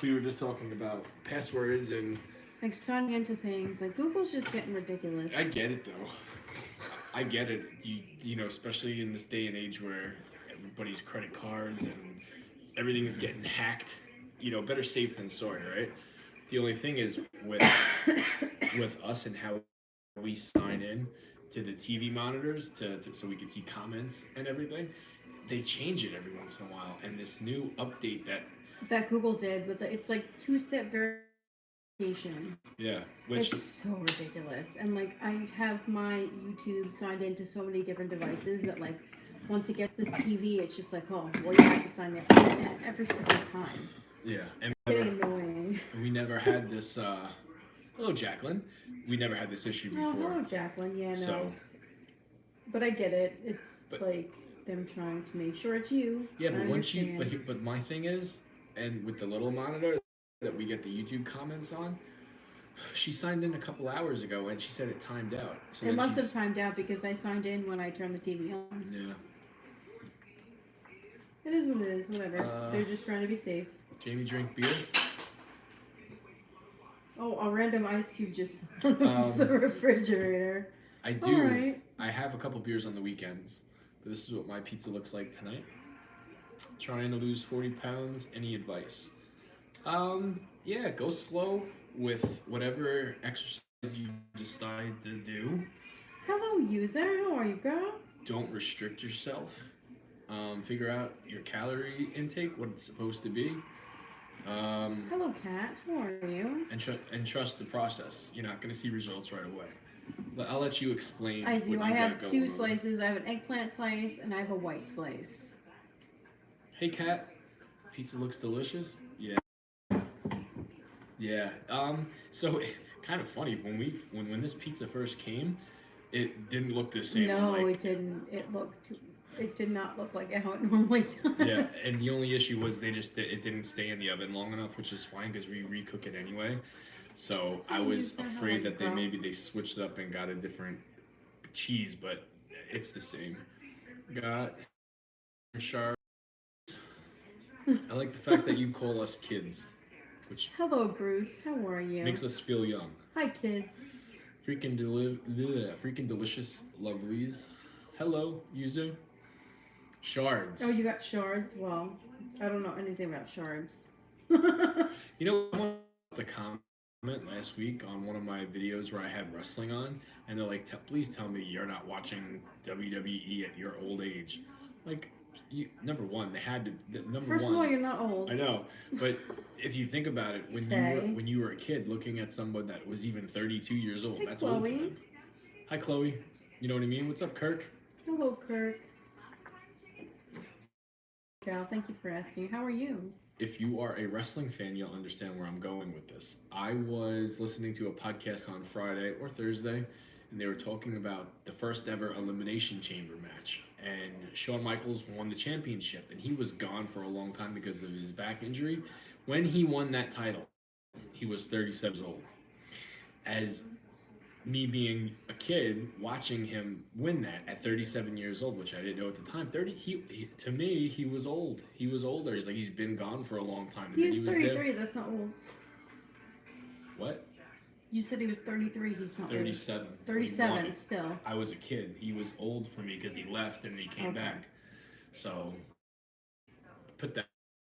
we were just talking about passwords and Like signing into things. Like Google's just getting ridiculous. I get it though. I get it. You know, especially in this day and age where everybody's credit cards and everything is getting hacked. You know, better safe than sorry, right? The only thing is with us and how we sign in to the TV monitors so we can see comments and everything. They change it every once in a while, and this new update That Google did with it's like two-step verification. yeah, which It's so ridiculous. And like I have my YouTube signed into so many different devices that like once it gets this TV, it's just like, oh, well, you have to sign in every freaking time. yeah, and It's getting annoying. we never had this. Hello, Jacqueline. We never had this issue before. Oh, hello, Jacqueline. Yeah, no. So, but I get it. It's but, like them trying to make sure it's you. Yeah, but once you, but my thing is, and with the little monitor that we get the YouTube comments on, she signed in a couple hours ago and she said it timed out. So it must have timed out because I signed in when I turned the TV on. Yeah. It is what it is. Whatever. They're just trying to be safe. Jamie drink beer. Oh, a random ice cube just fell the refrigerator. I do. Right. I have a couple beers on the weekends. But this is what my pizza looks like tonight. Trying to lose 40 pounds. Any advice? Yeah, go slow with whatever exercise you decide to do. Hello, user. How are you, girl? Don't restrict yourself. Figure out your calorie intake, what it's supposed to be. Hello, Kat. How are you? And trust the process. You're not going to see results right away. I'll let you explain. I do. I have two slices. I have an eggplant slice and I have a white slice. Hey, Kat. Pizza looks delicious. Yeah. Yeah. So kind of funny when this pizza first came, it didn't look the same. No, it didn't. It did not look like how it normally does. Yeah, and the only issue was it didn't stay in the oven long enough, which is fine because we recook it anyway. So I was afraid that they switched it up and got a different cheese, but it's the same. Got sharp. I like the fact that you call us kids, which hello, Bruce. How are you? Makes us feel young. Hi, kids. Freaking delicious lovelies. Hello, user. Shards. Oh, you got shards? Well, I don't know anything about shards. You know, the comment last week on one of my videos where I had wrestling on, and they're like, please tell me you're not watching WWE at your old age. Like, number one, they had to. First of all, you're not old. I know, but if you think about it, when you were a kid looking at someone that was even 32 years old, that's Chloe. old to them. Hi, Chloe. You know what I mean? What's up, Kirk? Hello, Kirk. Cal, thank you for asking. How are you? If you are a wrestling fan, you'll understand where I'm going with this. I was listening to a podcast on Friday or Thursday, and they were talking about the first ever Elimination Chamber match. And Shawn Michaels won the championship, and he was gone for a long time because of his back injury. When he won that title, he was 37 years old. As me being a kid watching him win that at 37 years old, which I didn't know at the time. To me, he was old. He was older. He's been gone for a long time. He's 33. That's not old. What? You said he was 33. He's not 37. Old. 37 still. I was a kid. He was old for me because he left and he came back. So put that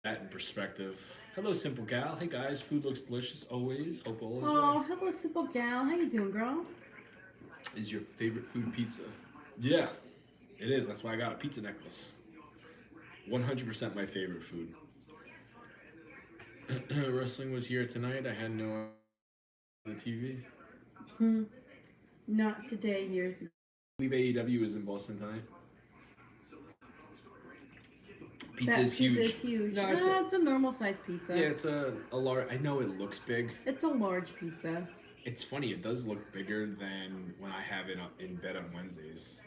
in perspective. Hello, Simple Gal. Hey, guys. Food looks delicious always. Hope all is well. Oh, hello, Simple Gal. How you doing, girl? Is your favorite food pizza? Yeah, it is. That's why I got a pizza necklace. 100% my favorite food. Wrestling was here tonight. I had no on the TV. Not today, years ago. I believe AEW is in Boston tonight. Pizza is huge. No, it's a normal size pizza. Yeah, it's a large. I know it looks big. It's a large pizza. It's funny. It does look bigger than when I have it in bed on Wednesdays.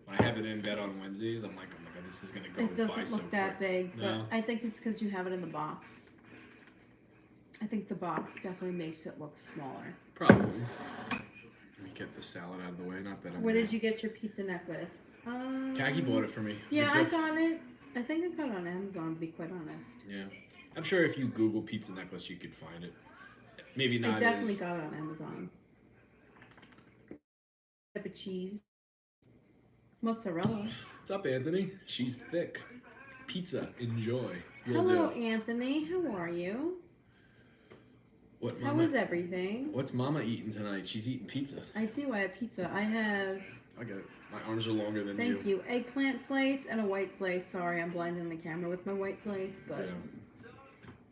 When I have it in bed on Wednesdays, I'm like, oh my god, this is gonna go. It doesn't look that big, no. But I think it's because you have it in the box. I think the box definitely makes it look smaller. Probably. Let me get the salad out of the way. Not that I'm. Where did you get your pizza necklace? Kaki bought it for me. Yeah, I got it. I think I got it on Amazon, to be quite honest. Yeah. I'm sure if you Google pizza necklace, you could find it. Maybe I not definitely as. got it on Amazon. Type of cheese, mozzarella. What's up, Anthony? She's thick. Pizza, enjoy. Will Hello, do. Anthony. How are you? What How mama? is everything? What's Mama eating tonight? She's eating pizza. I do. I have pizza. I have. I get it. My arms are longer than Thank you. Eggplant slice and a white slice. Sorry, I'm blinding the camera with my white slice, but Yeah.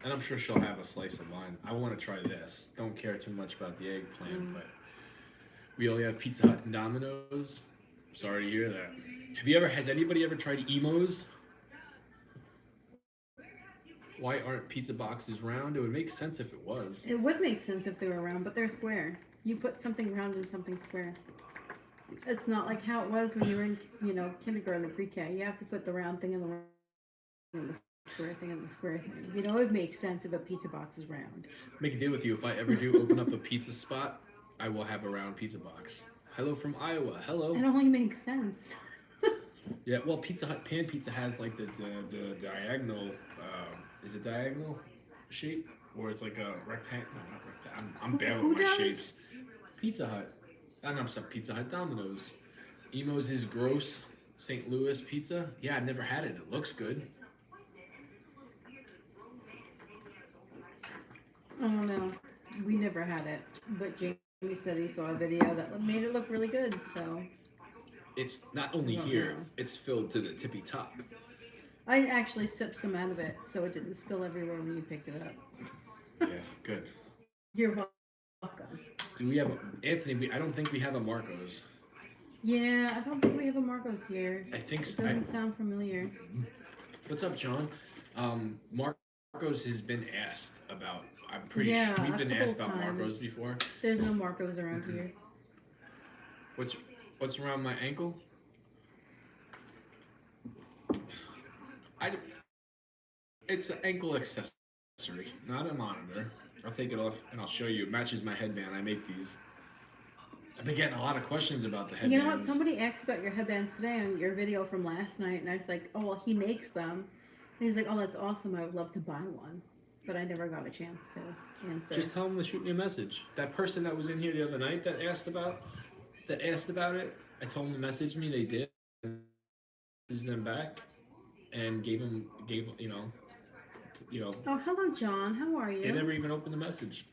And I'm sure she'll have a slice of mine. I want to try this. Don't care too much about the eggplant, but we only have Pizza Hut and Domino's. Sorry to hear that. Has anybody ever tried Emos? Why aren't pizza boxes round? It would make sense if it was. it would make sense if they were round, but they're square. You put something round in something square. It's not like how it was when you were in, kindergarten or pre-K. You have to put the round thing in the round and the square thing in the square thing. It would make sense if a pizza box is round. Make a deal with you. If I ever do open up a pizza spot, I will have a round pizza box. Hello from Iowa. Hello. It only makes sense. Yeah, well, Pizza Hut Pan Pizza has like the diagonal. Is it diagonal shape, or it's like a rectangle? No, not rectangle. I'm bad Who with my does? shapes. Pizza Hut. I'm sorry, Pizza Hut Domino's. Emo's is gross. St. Louis pizza. Yeah, I've never had it. It looks good. Oh no, we never had it. But Jamie said he saw a video that made it look really good. So It's not only Don't here, know. it's filled to the tippy top. I actually sipped some out of it, so it didn't spill everywhere when you picked it up. Yeah, good. You're welcome. Do we have Anthony? I don't think we have a Marco's. Yeah, I don't think we have a Marcos here. I think It so. doesn't sound familiar. What's up, John? Marco's has been asked about. I'm pretty Yeah, sure we've a been couple asked about times. Marco's before. There's no Marcos around here. What's around my ankle? It's an ankle accessory, not a monitor. I'll take it off and I'll show you. It matches my headband. I make these. I've been getting a lot of questions about the headbands. You know what? Somebody asked about your headbands today on your video from last night, and I was like, "Oh, well, he makes them." And he's like, "Oh, that's awesome. I would love to buy one," but I never got a chance to answer. Just tell them to shoot me a message. That person that was in here the other night that asked about it, I told them to message me. They did. Messaged them back and gave Oh, hello, John. How are they you? never even opened the message.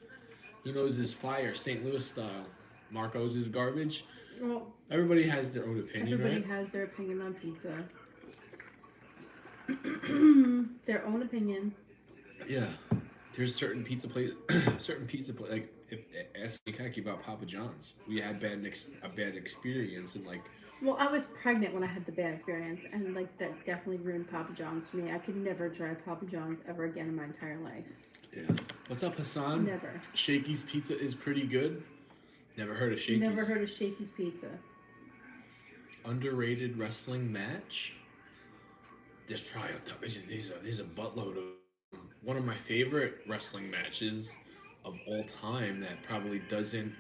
Emo's is fire, St. Louis style. Marco's is garbage. Well, Everybody has their own opinion, everybody right? has their opinion on pizza. Their own opinion. Yeah. There's certain pizza place, like if ask Kaki about Papa John's. We had a bad experience and like. Well, I was pregnant when I had the bad experience, and like that definitely ruined Papa John's for me. I could never try Papa John's ever again in my entire life. Yeah. What's up, Hassan? Never. Shakey's Pizza is pretty good. Never heard of Shakey's. Never heard of Shakey's Pizza. Underrated wrestling match. There's probably there's a buttload of one of my favorite wrestling matches of all time that probably doesn't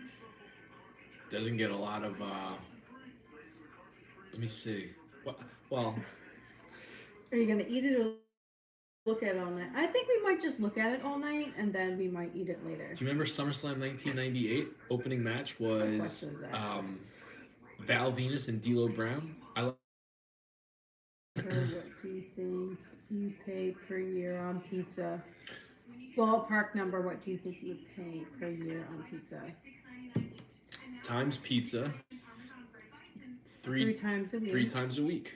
get a lot of. Let me see. Well, Are you gonna eat it or look at it all night? I think we might just look at it all night, and then we might eat it later. do you remember SummerSlam 1998? Opening match was question is that? Val Venus and D'Lo Brown. I love. What do you think you pay per year on pizza? Ballpark number. What do you think you would pay per year on pizza? Times pizza. Three times a week. 3 times a week.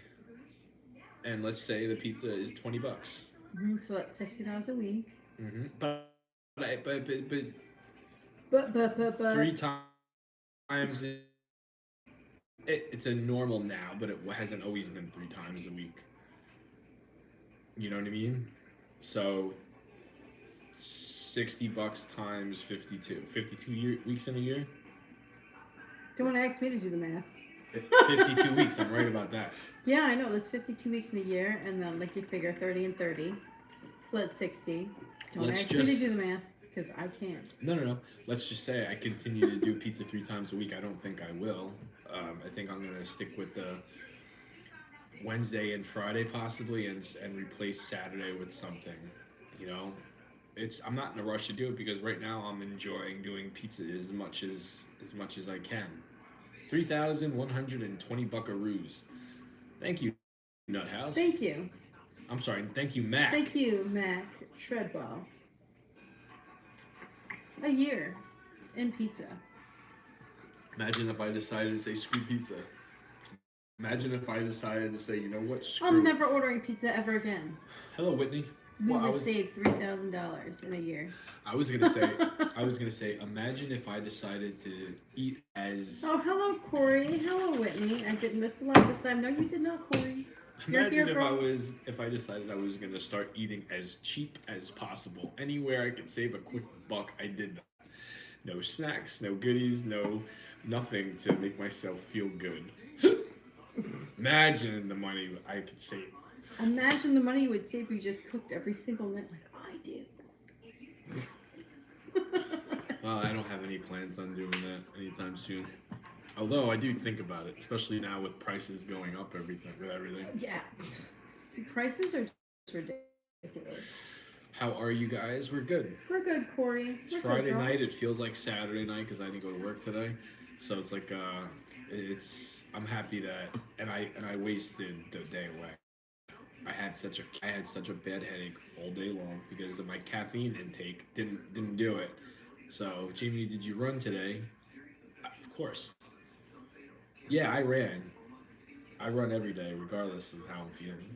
And let's say the pizza is $20. So that's $60 a week. Mm-hmm. But But 3 times it's a normal now, but it hasn't always been 3 times a week. You know what I mean? So $60 times 52 weeks in a year. don't want to ask me to do the math. 52 weeks. I'm right about that. Yeah, I know. There's 52 weeks in a year, and then like you figure 30 and 30. So that's 60. Don't Let's ask me to just- do the math because I can't. No. Let's just say I continue to do pizza 3 times a week. I don't think I will. I think I'm gonna stick with the Wednesday and Friday possibly, and replace Saturday with something. You know, I'm not in a rush to do it because right now I'm enjoying doing pizza as much as I can. 3,120 buckaroos. Thank you, Nuthouse. Thank you. I'm sorry. Thank you, Mac. Thank you, Mac Treadwell. A year in pizza. Imagine if I decided to say screw pizza. Imagine if I decided to say, you know what, screw. I'm never ordering pizza ever again. Hello, Whitney. We Well, would save $3,000 in a year. I was gonna say, imagine if I decided to eat as. Oh, hello, Corey. Hello, Whitney. I didn't miss the live this time. No, you did not, Corey. Imagine if I decided I was gonna start eating as cheap as possible. Anywhere I could save a quick buck, I did that. No snacks, no goodies, nothing to make myself feel good. Imagine the money I could save. Imagine the money you would save if you just cooked every single night like I do. Well, I don't have any plans on doing that anytime soon. Although I do think about it, especially now with prices going up with everything. Yeah. The prices are just ridiculous. How are you guys? We're good. We're good, Corey. It's Friday night. It feels like Saturday night because I didn't go to work today. So it's like I'm happy that and I wasted the day away. I had such a bad headache all day long because of my caffeine intake. Didn't do it. So, Jamie, did you run today? Of course. Yeah, I ran. I run every day, regardless of how I'm feeling.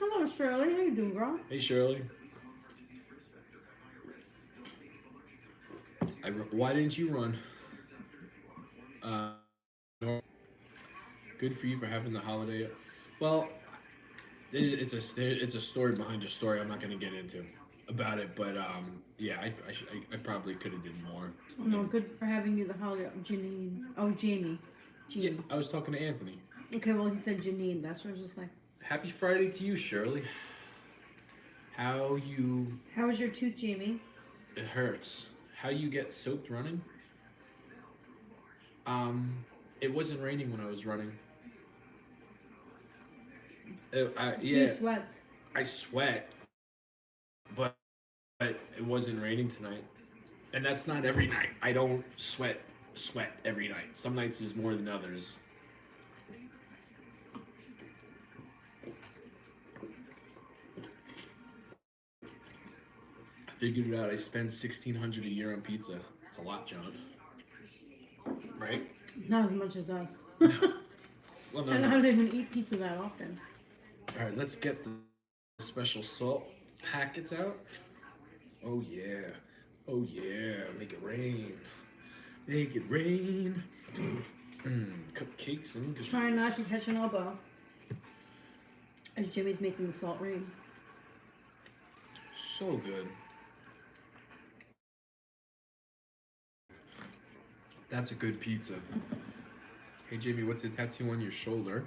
Hello, Shirley. How you doing, girl? Hey, Shirley. Why didn't you run? Good for you for having the holiday. Well, it's a story behind a story. I'm not going to get into about it, but yeah, I probably could have did more. No, good for having you the holiday. Janine. Oh, Jamie. Yeah, I was talking to Anthony. Okay, well, he said Janine. That's what I was just like. Happy Friday to you, Shirley. How was your tooth, Jamie? It hurts. How you get soaked running? It wasn't raining when I was running. Yeah. You sweat. I sweat, but it wasn't raining tonight, and that's not every night. I don't sweat every night. Some nights is more than others. I figured it out. I spend $1,600 a year on pizza. It's a lot, John. Right? Not as much as us. Well, no, and I don't even eat pizza that often. All right, let's get the special salt packets out. Oh yeah, make it rain, Cupcakes and cookies. Try not to catch an elbow as Jimmy's making the salt rain. So good. That's a good pizza. Hey Jamie, what's the tattoo on your shoulder?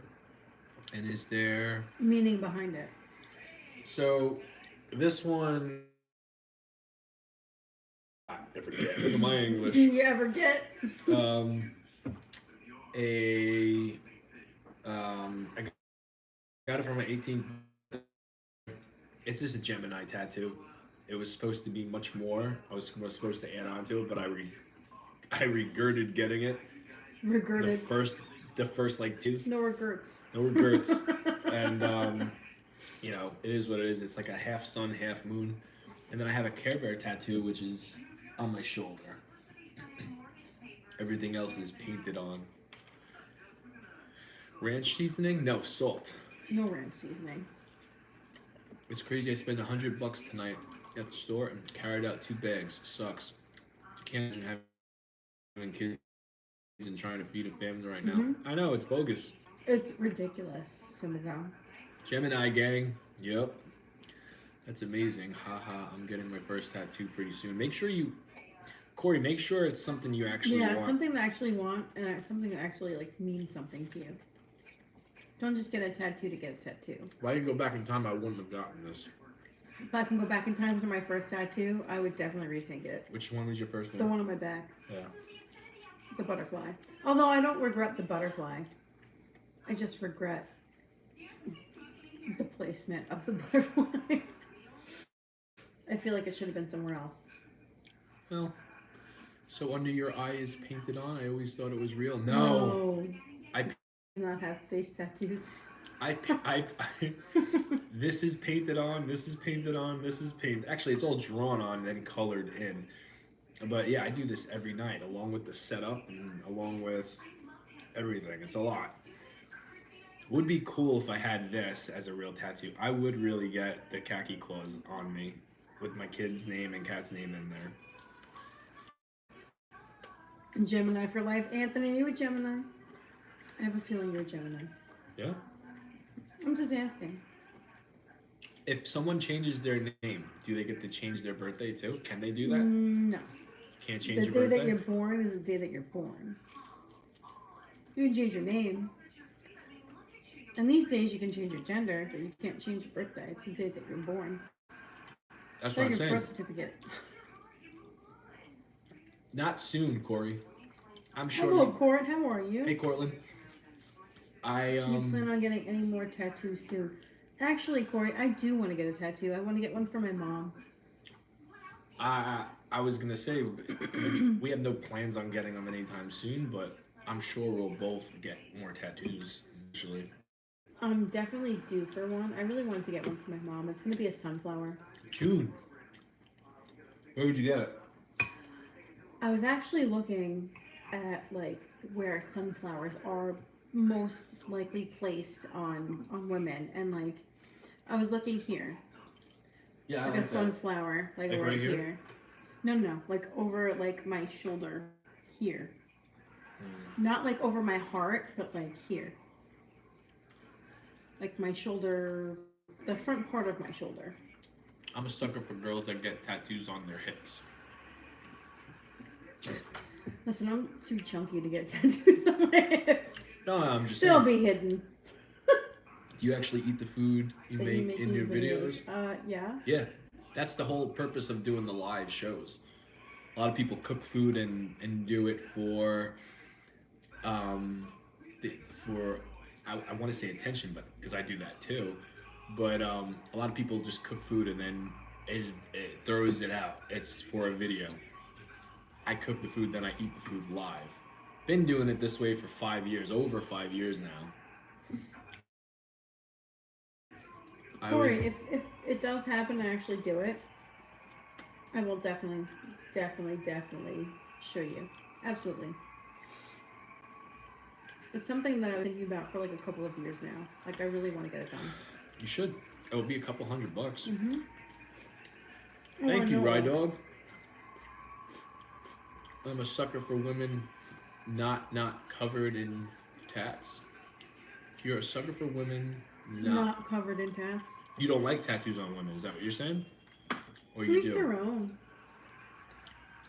And is there meaning behind it? So this one I forget. Look at my English. You ever get? I got it from my 18th. It's just a Gemini tattoo. It was supposed to be much more. I was supposed to add on to it, but I regretted getting it. Regretted. The first like 2 No regrets. No regrets. And you know, it is what it is. It's like a half sun, half moon. And then I have a Care Bear tattoo, which is on my shoulder. Everything else is painted on. Ranch seasoning? No, salt. No ranch seasoning. It's crazy. I spent $100 tonight at the store and carried out 2 bags. Sucks. I can't imagine having kids and trying to feed a family right now. Mm-hmm. I know, it's bogus. It's ridiculous. Simmerdown. Gemini gang. Yep. That's amazing. Haha, I'm getting my first tattoo pretty soon. Make sure Corey, make sure it's something you actually want. Yeah, something that actually want and something that actually like means something to you. Don't just get a tattoo to get a tattoo. If I could go back in time, I wouldn't have gotten this. If I can go back in time for my first tattoo, I would definitely rethink it. Which one was your first one? The one on my back. Yeah. The butterfly. Although I don't regret the butterfly. I just regret the placement of the butterfly. I feel like it should have been somewhere else. Well, so under your eye is painted on? I always thought it was real. No. I Does not have face tattoos. I this is painted on, this is painted on, this is painted. Actually, it's all drawn on and then colored in. But yeah, I do this every night along with the setup and along with everything. It's a lot. Would be cool if I had this as a real tattoo. I would really get the khaki claws on me with my kid's name and cat's name in there. Gemini for life. Anthony, are you a Gemini? I have a feeling you're a Gemini. Yeah. I'm just asking. If someone changes their name, do they get to change their birthday too? Can they do that? No. You can't change The your day birthday? that you're born is the day that you're born. You can change your name. And these days you can change your gender, but you can't change your birthday. It's the day that you're born. That's It's what like I'm your saying. birth certificate. Not soon, Corey. I'm sure. Hello, Court. How are you? Hey, Cortland. Do you plan on getting any more tattoos soon? Actually, Corey, I do want to get a tattoo. I want to get one for my mom. I was gonna say we have no plans on getting them anytime soon, but I'm sure we'll both get more tattoos eventually. I'm definitely due for one. I really wanted to get one for my mom. It's going to be a sunflower. June. Where would you get it? I was actually looking at like where sunflowers are most likely placed on women, and like I was looking here, Yeah, like a sunflower, like Like right right here? here. No, like over like my shoulder here. Not like over my heart, but like here. Like my shoulder, the front part of my shoulder. I'm a sucker for girls that get tattoos on their hips. Listen, I'm too chunky to get tattoos on my hips. No, I'm just They'll saying. be hidden. Do you actually eat the food you That make in your videos? Yeah. Yeah, that's the whole purpose of doing the live shows. A lot of people cook food and do it for I want to say attention, but because I do that too. But a lot of people just cook food and then it throws it out. It's for a video. I cook the food, then I eat the food live. Been doing it this way for 5 years, over 5 years now. Corey, if it does happen, I actually do it. I will definitely show you. Absolutely. It's something that I was thinking about for like a couple of years now. Like I really want to get it done. You should. It would be a couple $100. Mm-hmm. Thank you, Rye Dog. I'm a sucker for women not covered in tats. You're a sucker for women Not covered in tats. You don't like tattoos on women, is that what you're saying? Or To you each do? their own.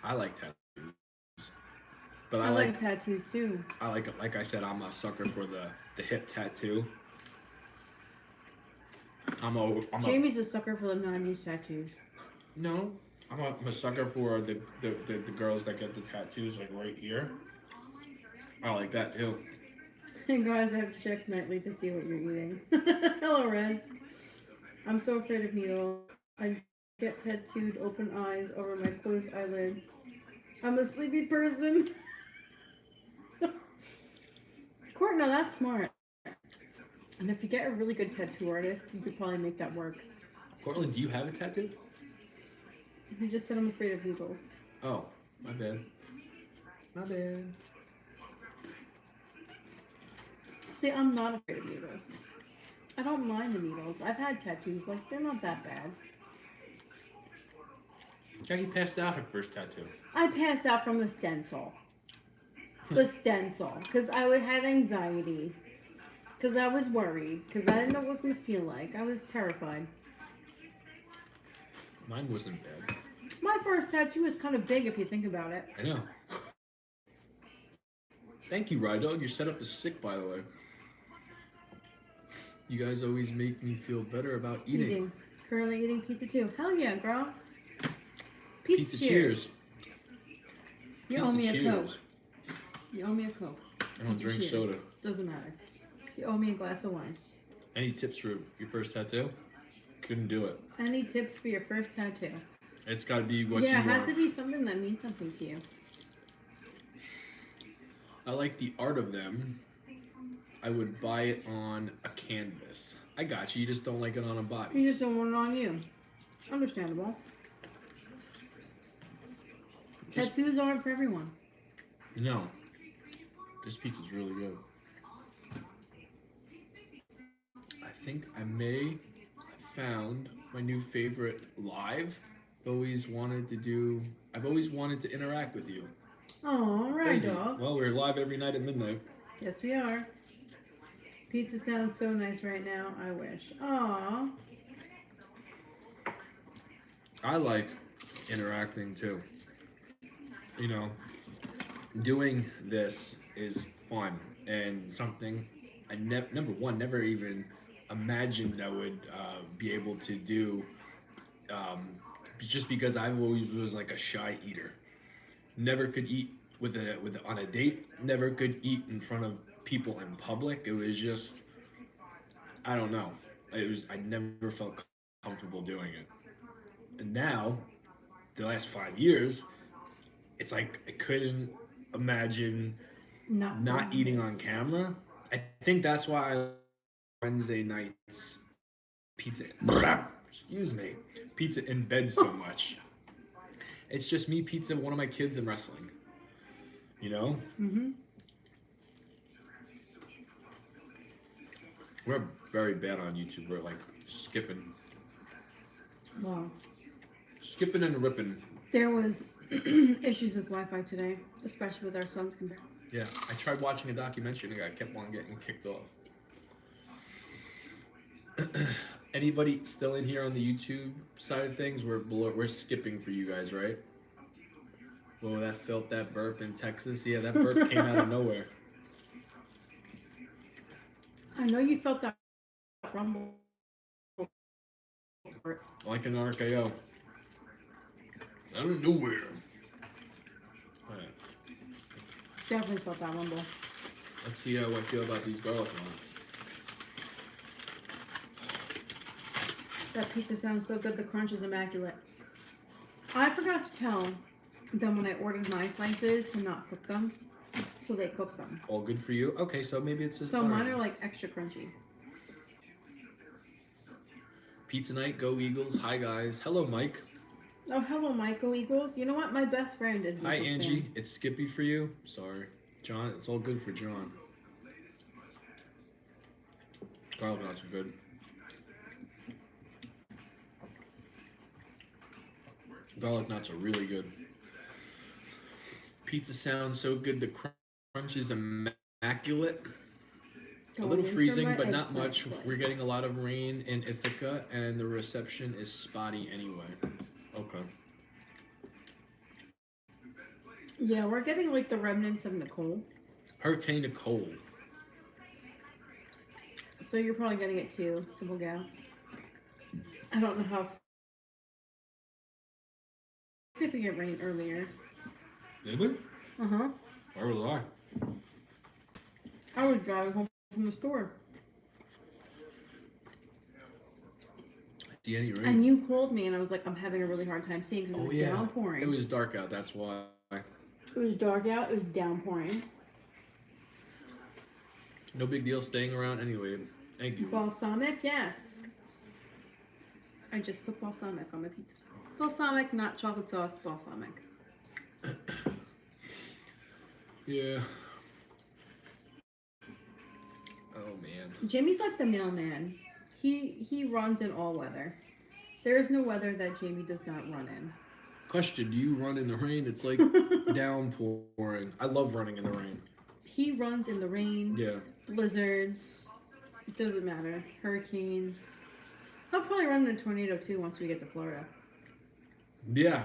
I like tattoos. But I like tattoos too. like I said, I'm a sucker for the hip tattoo. Jamie's a sucker for the non-use tattoos. No, I'm a sucker for the girls that get the tattoos like right here. I like that too. And guys, I have to check nightly to see what you're eating. Hello, Reds. I'm so afraid of needles. I get tattooed open eyes over my closed eyelids. I'm a sleepy person. Court, no, that's smart. And if you get a really good tattoo artist, you could probably make that work. Cortland, do you have a tattoo? You just said I'm afraid of needles. Oh, my bad. My bad. See, I'm not afraid of needles. I don't mind the needles. I've had tattoos. Like, they're not that bad. Jackie passed out her first tattoo. I passed out from the stencil. The stencil. Because I had anxiety. Because I was worried. Because I didn't know what it was going to feel like. I was terrified. Mine wasn't bad. My first tattoo is kind of big if you think about it. I know. Thank you, Rye Dog. Your setup is sick, by the way. You guys always make me feel better about eating. Currently eating pizza too. Hell yeah, girl. Pizza cheers. You Pizza owe me a cheers. Coke. You owe me a Coke. I don't Pizza drink cheers. soda. Doesn't matter. You owe me a glass of wine. Any tips for your first tattoo? Couldn't do it. Any tips for your first tattoo? It's got to be what Yeah, you it has want. to be something that means something to you. I like the art of them. I would buy it on a canvas. I got you. You just don't like it on a body. You just don't want it on you. Understandable. Just- Tattoos aren't for everyone. No. This pizza's really good. I think I may have found my new favorite live. I've always wanted to interact with you. Oh, right, Baby. dog. Well, we're live every night at midnight. Yes, we are. Pizza sounds so nice right now. I wish. Aw. I like interacting too. You know, doing this is fun and something I number one never even imagined I would be able to do. Just because I've always was like a shy eater, never could eat with on a date. Never could eat in front of people in public. It was just I don't know. I never felt comfortable doing it. And now, the last 5 years, it's like I couldn't imagine not eating on camera. I think that's why I Wednesday nights pizza. Excuse me, pizza in bed so much. It's just me, pizza, one of my kids, and wrestling. You know, Mm-hmm. we're very bad on YouTube. We're like skipping Wow. and ripping. There was issues with Wi-Fi today, especially with our son's computer. Yeah, I tried watching a documentary and I kept on getting kicked off. Anybody still in here on the YouTube side of things? We're skipping for you guys, right? Whoa, that burp in Texas. Yeah, that burp came out of nowhere. I know you felt that rumble. Like an RKO. Out of nowhere. Alright, Definitely felt that rumble. let's see how I feel about these garlic knots. That pizza sounds so good. The crunch is immaculate. I forgot to tell them when I ordered my slices to not cook them, so they cook them. All good for you? Okay, so maybe it's just So mine are like extra crunchy. Pizza night, go Eagles. Hi guys. Hello Mike. Oh, hello, Michael Eagles. You know what? My best friend is. Hi Eagles Angie. fan. It's Skippy for you. Sorry. John, it's all good for John. Garlic knots are good. Garlic knots are really good. Pizza sounds so good. The crunch is immaculate. A little Going in for freezing, my but not eggplant much. slice. We're getting a lot of rain in Ithaca, and the reception is spotty anyway. Okay. Yeah, we're getting like the remnants of Nicole, Hurricane Nicole. so you're probably getting it too, Simple Gal. I don't know how. Did we get rain earlier? Did we? Uh huh. Where was I? I was driving home from the store, See any rain? and you called me, and I was like, I'm having a really hard time seeing because it Oh was yeah. downpouring. It was dark out. That's why. It was dark out. It was downpouring. No big deal staying around anyway. Thank you. Balsamic, yes. I just put balsamic on my pizza. Balsamic, not chocolate sauce. Balsamic. Yeah. Oh man. Jamie's like the mailman. He runs in all weather. There is no weather that Jamie does not run in. Question: do you run in the rain? It's like downpouring. I love running in the rain. He runs in the rain, Yeah. blizzards. It doesn't matter. Hurricanes. I'll probably run in a tornado too once we get to Florida. Yeah.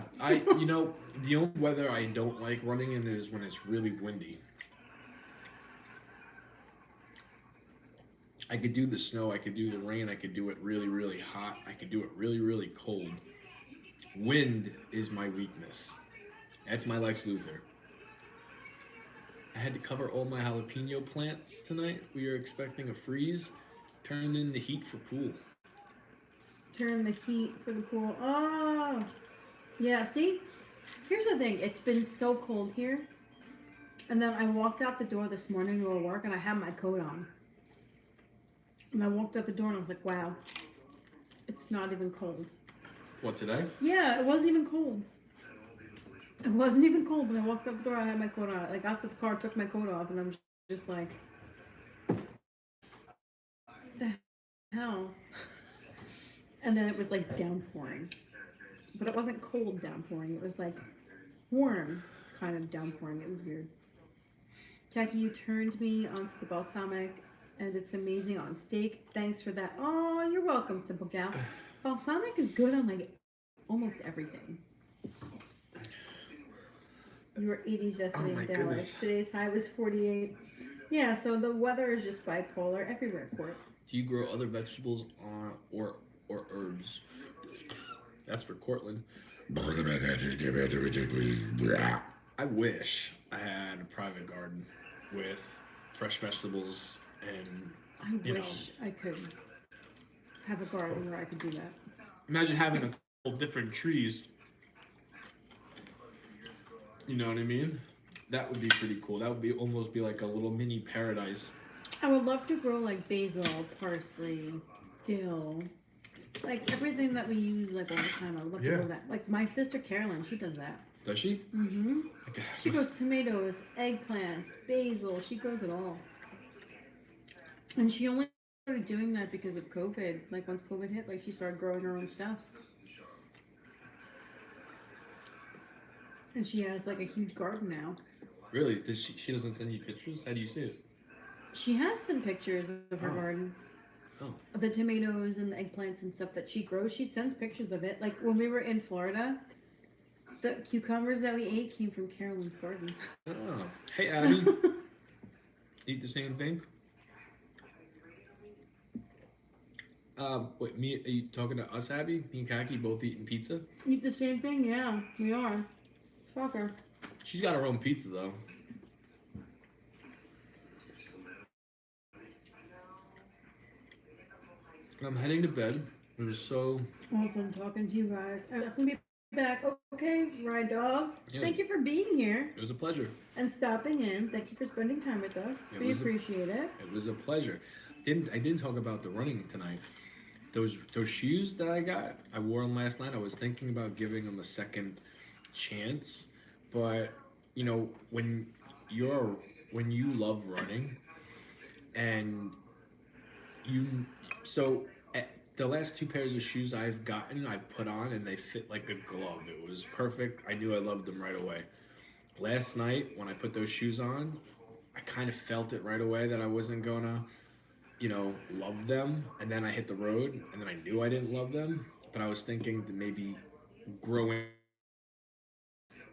You know, the only weather I don't like running in is when it's really windy. I could do the snow, I could do the rain, I could do it really, really hot, I could do it really, really cold. Wind is my weakness. That's my Lex Luthor. I had to cover all my jalapeno plants tonight. We are expecting a freeze. Turned in the heat for pool. Turn the heat for the pool. Oh, Yeah, see? Here's the thing. It's been so cold here. And then I walked out the door this morning to go to work and I had my coat on. And I walked out the door and I was like, wow, it's not even cold. What, today? Yeah, it wasn't even cold. It wasn't even cold when I walked out the door. I had my coat on. I got to the car, took my coat off, and I'm just like, the hell? And then it was like downpouring. But it wasn't cold downpouring. It was like warm kind of downpouring. It was weird. Jackie, you turned me onto the balsamic, and it's amazing on steak. Thanks for that. Oh, you're welcome, Simple Gal. Balsamic is good on like almost everything. You were 80s yesterday in Dallas. Goodness. Today's high was 48. Yeah, so the weather is just bipolar everywhere, Court. Do you grow other vegetables or herbs? That's for Cortland. I wish I had a private garden with fresh vegetables and I wish I could have a garden where I could do that. imagine having a couple different trees. You know what I mean? That would be pretty cool. That would be almost be like a little mini paradise. I would love to grow like basil, parsley, dill, like everything that we use like all the time. I would love to grow that. Like my sister Carolyn, she does that. Does she? Mm-hmm. She grows tomatoes, eggplant, basil. She grows it all. And she only started doing that because of COVID. Like once COVID hit, like she started growing her own stuff. And she has like a huge garden now. Really? Does she doesn't send you pictures? How do you see it? She has some pictures of her garden. Oh. The tomatoes and the eggplants and stuff that she grows. She sends pictures of it. Like when we were in Florida, the cucumbers that we ate came from Carolyn's garden. Oh. Hey, Abby. Eat the same thing? Wait, me? Are you talking to us, Abby? Me and Kaki both eating pizza? Eat the same thing? Yeah, we are. Shocker. She's got her own pizza, though. I'm heading to bed. It was so... Awesome talking to you guys. I'm going to be back. Okay, Ride Dog. Yeah. Thank you for being here It was a pleasure. and stopping in. Thank you for spending time with us. We appreciate it. It was a pleasure. I didn't talk about the running tonight. Those shoes that I got, I wore them last night. I was thinking about giving them a second chance, but you know, when you love running and the last two pairs of shoes I've gotten, I put on and they fit like a glove. It was perfect. I knew I loved them right away. Last night when I put those shoes on, I kind of felt it right away that I wasn't gonna, love them. And then I hit the road and then I knew I didn't love them. But I was thinking that maybe growing,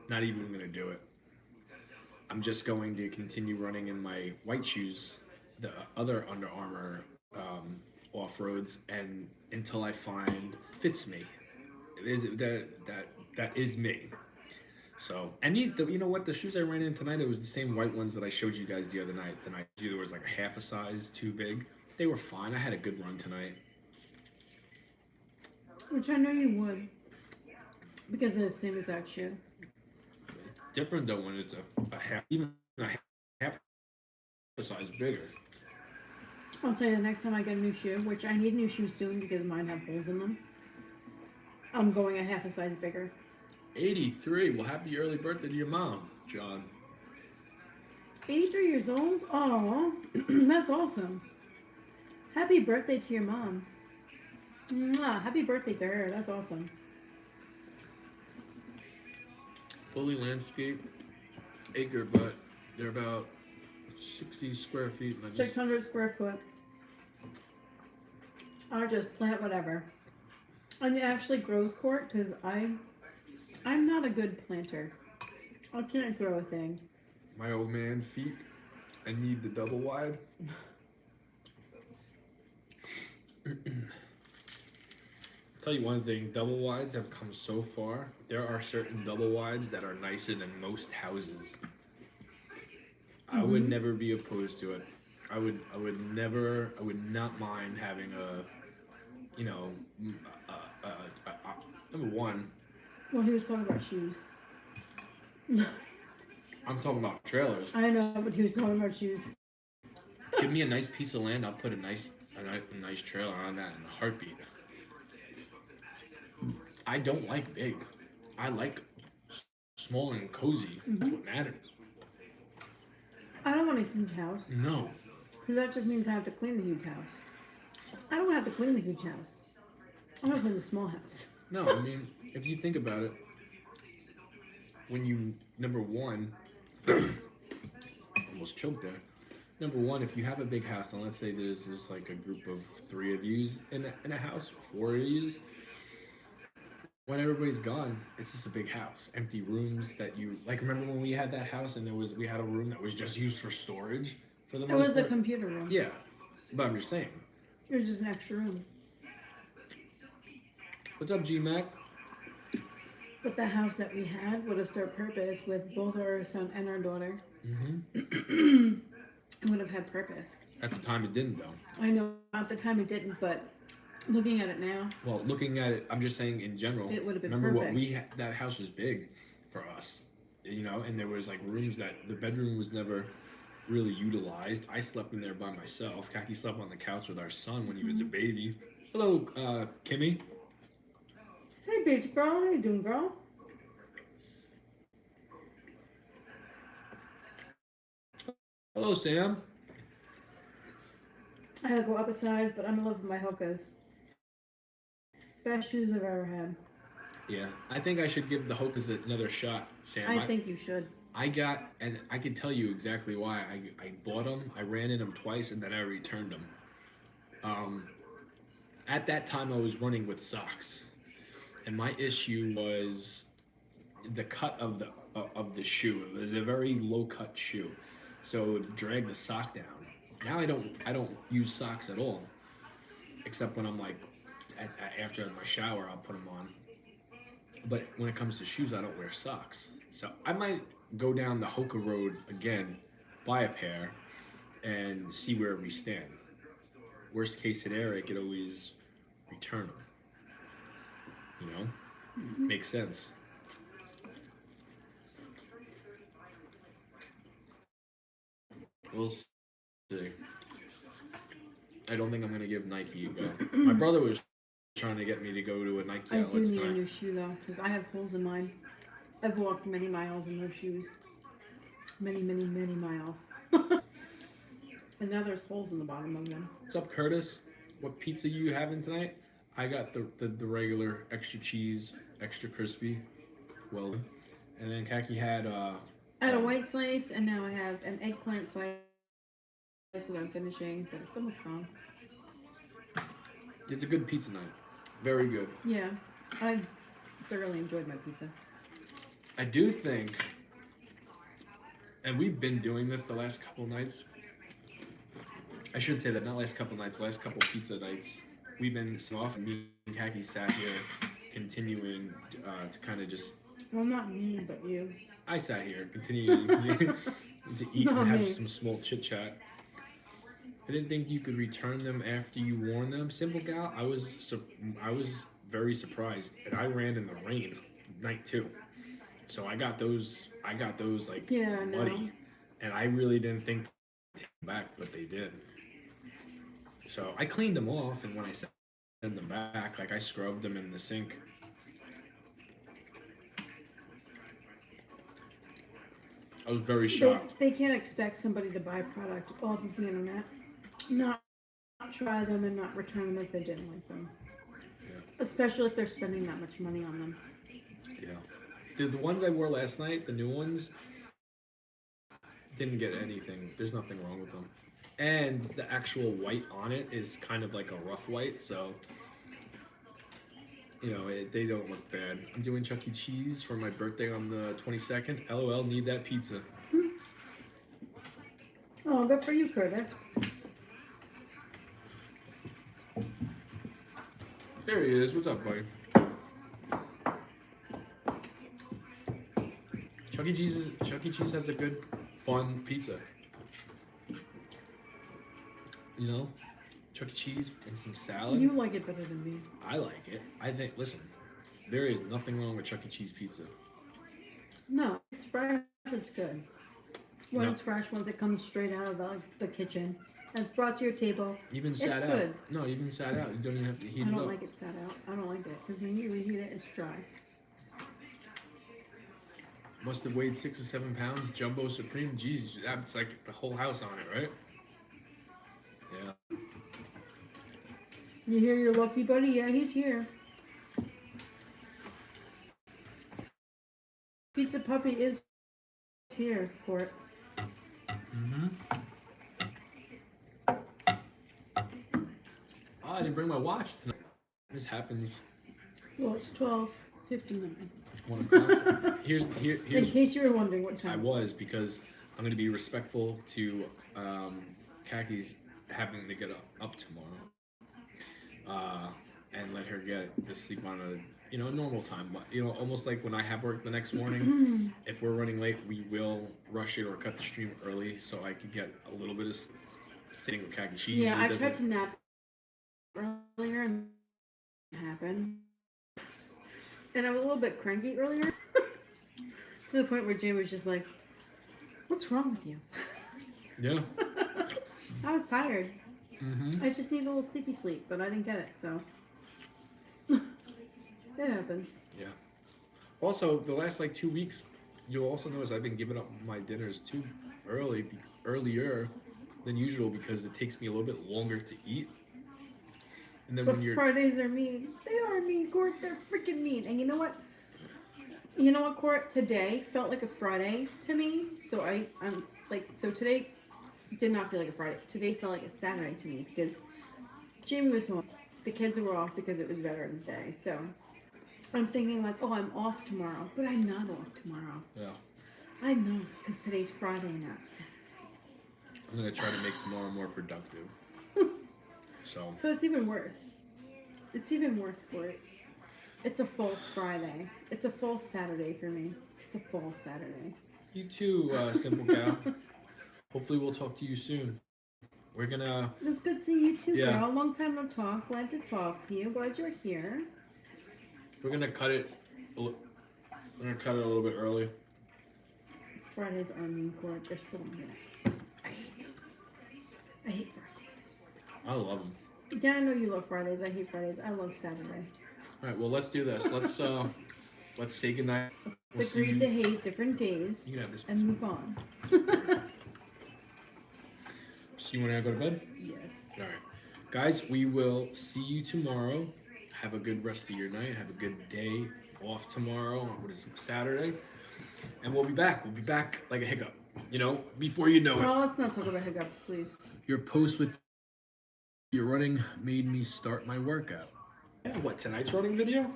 not even gonna do it. I'm just going to continue running in my white shoes, the other Under Armour off-roads, and until I find fits me. It is that is me. So, and you know what, the shoes I ran in tonight, it was the same white ones that I showed you guys the other night. The night there was like a half a size too big. They were fine. I had a good run tonight. Which I know you would. Because they're the same exact shoe. It's different though when it's even a half a size bigger. I'll tell you the next time I get a new shoe, which I need new shoes soon because mine have holes in them. I'm going a half a size bigger. 83. Well, happy early birthday to your mom, John. 83 years old? Oh, that's awesome. Happy birthday to your mom. Mwah, happy birthday to her. That's awesome. Fully landscape acre, but they're about 60 square feet. 600 square foot. I'll just plant whatever. And it actually grows, Court, because I'm not a good planter. I can't grow a thing. My old man feet. I need the double wide. Tell you one thing, double wides have come so far. There are certain double wides that are nicer than most houses. I would never be opposed to it. I would not mind having number one, Well, he was talking about shoes. I'm talking about trailers. I know, but he was talking about shoes. Give me a nice piece of land. I'll put a nice trailer on that in a heartbeat. I don't like big. I like small and cozy. That's what matters. I don't want a huge house. No. Because that just means I have to clean the huge house. I don't have to clean the huge house. I want to clean the small house. No, I mean, if you think about it, when you, number one, almost choked there. Number one, if you have a big house, and let's say there's just like a group of 3 of yous in a house, 4 of yous, when everybody's gone, it's just a big house, empty rooms that you like. Remember when we had that house and we had a room that was just used for storage for the most It was a part? computer room. Yeah, but I'm just saying. It was just an extra room. What's up, G-Mac? But the house that we had would have served purpose with both our son and our daughter. Mm-hmm. It would have had purpose. At the time, it didn't though. I know at the time it didn't, but looking at it now, Well, looking at it, I'm just saying in general. it would have been Remember perfect. what we had? That house was big for us, you know, and there was like rooms that the bedroom was never really utilized. I slept in there by myself. Kaki slept on the couch with our son when he was a baby. Hello, Kimmy. Hey, beach girl, how you doing, girl? Hello, Sam. I had to go up a size, but I'm in love with my Hokas. Best shoes I've ever had. Yeah, I think I should give the Hokas another shot, Sam. I think you should. I got, and I can tell you exactly why. I bought them, I ran in them twice, and then I returned them. At that time, I was running with socks, and my issue was the cut of the shoe. It was a very low cut shoe, so it would drag the sock down. Now I don't use socks at all, except when I'm like after my shower, I'll put them on. But when it comes to shoes, I don't wear socks. So I might go down the Hoka road again, buy a pair, and see where we stand. Worst case scenario, I could always return them. You know? Makes sense. We'll see. I don't think I'm going to give Nike a go. My brother was trying to get me to go to a Nike I do outlet need a tonight. new shoe though, because I have holes in mine. I've walked many miles in those shoes. Many, many, many miles. And now there's holes in the bottom of them. What's up, Curtis? What pizza you having tonight? I got the regular extra cheese, extra crispy, well done. And then Kaki had I had a white slice, and now I have an eggplant slice that I'm finishing, but it's almost gone. it's a good pizza night. Very good. Yeah, I thoroughly enjoyed my pizza. I do think, and we've been doing this the last couple nights. I shouldn't say that, not last couple nights, last couple pizza nights. We've been so often, me and Kaki sat here continuing to kind of just, Well, not me, but you. I sat here continuing to eat Not and have me. some small chit chat. I didn't think you could return them after you worn them, Simple Gal. I was very surprised, and I ran in the rain night 2, so I got those like Yeah, I know. muddy, and I really didn't think to take them back, but they did. So I cleaned them off, and when I sent them back, like I scrubbed them in the sink. I was very shocked. They can't expect somebody to buy product off of the internet, not try them and not return them if they didn't like them. Yeah. Especially if they're spending that much money on them. Yeah. The ones I wore last night, the new ones, didn't get anything. There's nothing wrong with them. And the actual white on it is kind of like a rough white, so, you know, they don't look bad. I'm doing Chuck E. Cheese for my birthday on the 22nd. LOL, need that pizza. Oh, good for you, Curtis. There he is. What's up, buddy? Chuck E. Cheese has a good, fun pizza. You know, Chuck E. Cheese and some salad. You like it better than me. I like it. I think. Listen, There is nothing wrong with Chuck E. Cheese pizza. No, it's fresh. It's good. When No. it's fresh, once it comes straight out of the kitchen, and it's brought to your table. Even sat out. good. No, even sat out. You don't even have to heat I it don't up. like it sat out. I don't like it because when you reheat it, it's dry. Must have weighed 6 or 7 pounds. Jumbo Supreme. Jeez, that's like the whole house on it, right? Yeah. You hear your lucky buddy? Yeah, he's here. Pizza Puppy is here for it. Mm-hmm. Oh, I didn't bring my watch tonight. This happens. Well, it's 12:59. 1 o'clock. Here's In case you were wondering what I time. was, because I'm going to be respectful to Kaki's having to get up tomorrow, and let her get to sleep on a normal time. But almost like when I have work the next morning, if we're running late, we will rush it or cut the stream early so I can get a little bit of sitting with Kaki. She Yeah, usually I tried doesn't- to nap earlier and it happened. And I was a little bit cranky earlier. To the point where Jim was just like, "What's wrong with you?" Yeah. I was tired. Mm-hmm. I just need a little sleepy sleep, but I didn't get it, so it happens. Yeah. Also, the last 2 weeks, you'll also notice I've been giving up my dinners too earlier than usual because it takes me a little bit longer to eat. And then But when you're Fridays are mean. They are mean, Court. They're freaking mean. And you know what? You know what, Court? Today felt like a Friday to me. So so today did not feel like a Friday. Today felt like a Saturday to me because Jamie was home. The kids were off because it was Veterans Day. So I'm thinking like, oh, I'm off tomorrow. But I'm not off tomorrow. yeah. I'm not because today's Friday, not Saturday. I'm gonna try to make tomorrow more productive. So So it's even worse. It's even worse for it. It's a false Friday. It's a false Saturday for me. It's a false Saturday. you too, Simple Cow. Hopefully we'll talk to you soon. We're gonna It was good seeing you too, Yeah. girl. Long time no talk. Glad to talk to you. Glad you're here. cut it. We're gonna cut it a little bit early. Fridays are mean, Court. They're still mean. I hate them. I hate Fridays. I love them. Yeah, I know you love Fridays. I hate Fridays. I love Saturday. All right. Well, let's do this. Let's say goodnight. Let's agree to hate different days You can have this and one. move on. See you when I go to bed. Yes. All right, guys. We will see you tomorrow. Have a good rest of your night. Have a good day off tomorrow. What is it, Saturday? And we'll be back. We'll be back like a hiccup. Before you know it. Well, let's not talk about hiccups, please. Your post with your running made me start my workout. Yeah, what, tonight's running video?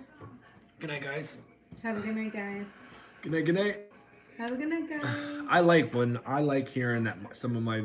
Good night, guys. Have a good night, guys. Good night, good night. Have a good night, guys. I like hearing that some of my